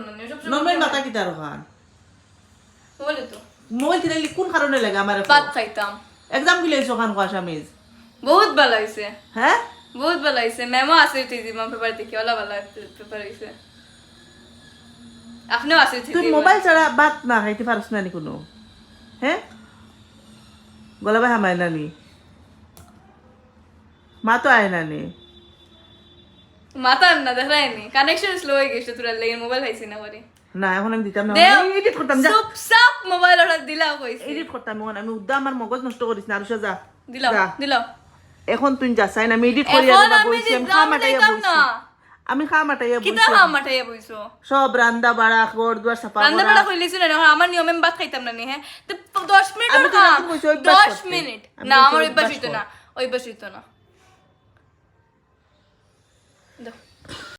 না সব নরমাল মাথা কি তার ওখান বলে তো মোবাইল কিনলি কোন কারণে লাগে আমার ভাত খাইতাম এক্সাম কি লইছো ওখান কোয়া স্বামীজ বহুত ভালো হইছে হ্যাঁ বহুত ভালো হইছে মেমো আছে তুই মা পেপার দেখি ওলা ভালো পেপার হইছে আপনিও আছে তুই মোবাইল ছাড়া ভাত না খাইতে পারছ না নি কোনো হ্যাঁ গলা ভাই হামায় না নি মা তো আয় না নি মাথা না দেখায়নি কানেকশন স্লো হয়ে গেছে তোর লাগে মোবাইল খাইছি না বারে না এখন আমি দিতাম না দেও এডিট করতাম যা সব সব মোবাইল অর্ডার দিলা কইছি এডিট করতাম এখন আমি উদ্দা আমার মগজ নষ্ট করিস না আরুষা যা দিলাও যা। দিলাও এখন তুই যা চাই না আমি এডিট করি এখন আর আমি বলছি আমি দিলাম খা মাটাইয়া দিতাম বলছি না আমি খা মাটাইয়া কিতা বলছি হাম মাঠাইয়া বইছো সব রান্দা বাড়া ঘর দুয়ার সাফা রান্না করা বাড়া কইলিছ না এখন আমার নিয়মে ভাত খাইতাম না নি হ্যাঁ তো 10 মিনিট আমি তো কাম রাতে বসে অভ্যাস 10 করতে। মিনিট আমি না বসে আমার অভ্যাস অভ্যাস হইতো না অভ্যাস হইতো না